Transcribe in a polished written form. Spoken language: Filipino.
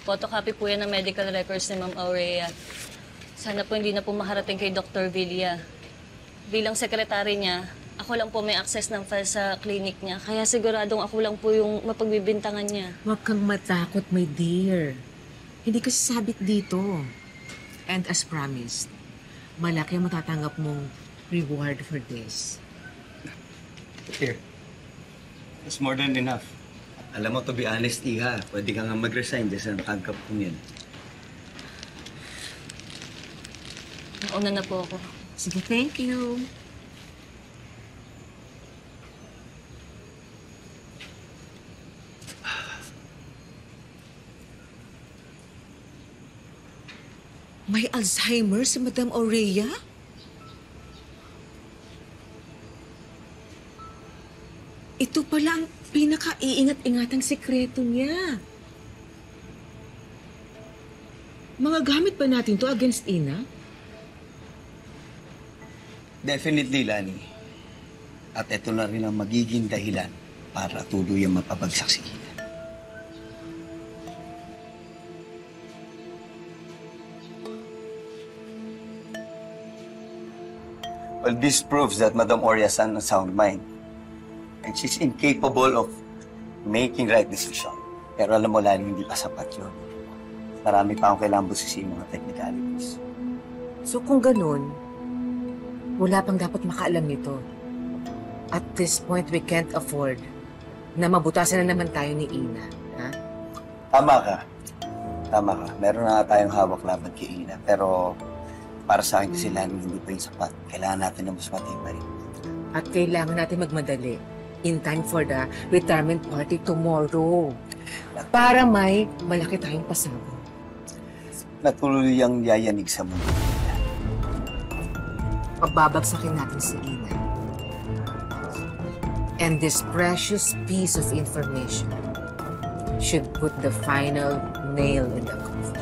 Photocopy po yan ng medical records ni Ma'am Aurea. Sana po hindi na po makarating kay Dr. Villa. Bilang sekretary niya, ako lang po may access ng file sa clinic niya. Kaya siguradong ako lang po yung mapagbibintangan niya. Huwag kang matakot, my dear. Hindi kasi sabit dito. And as promised, malaki ang matatanggap mong reward for this. Here. It's more than enough. Alam mo, to be honest, Iha, pwede ka nga mag-resign dyan sa natangkap kong yan. Nauna na po ako. Sige, thank you. May Alzheimer si Madam Aurea? Ito pala ang pinaka-iingat-ingatang sekreto niya. Mga gamit ba natin to against Ina? Definitely, Lani. At ito na rin ang magiging dahilan para tuluyang mapabagsak si Ina. Well, this proves that Madam Oria's a sound mind. And she's incapable of making right decision. Pero alam mo, Lani, hindi pa sapat yun. Marami pa akong kailangan busisiin mga technicalities. So kung ganun, wala pang dapat makaalam nito. At this point, we can't afford na mabutasan na naman tayo ni Ina. Ha? Tama ka. Tama ka. Meron na tayong hawak laban kay Ina. Pero para sa akin kasi Lani, hindi pa yung sapat. Kailangan natin na mas matibay. At kailangan natin magmadali in time for the retirement party tomorrow. Para may malaki tayong pasabog. Natuluyang yayanig sa mundo. Pababagsakin natin si Ina. And this precious piece of information should put the final nail in the coffin.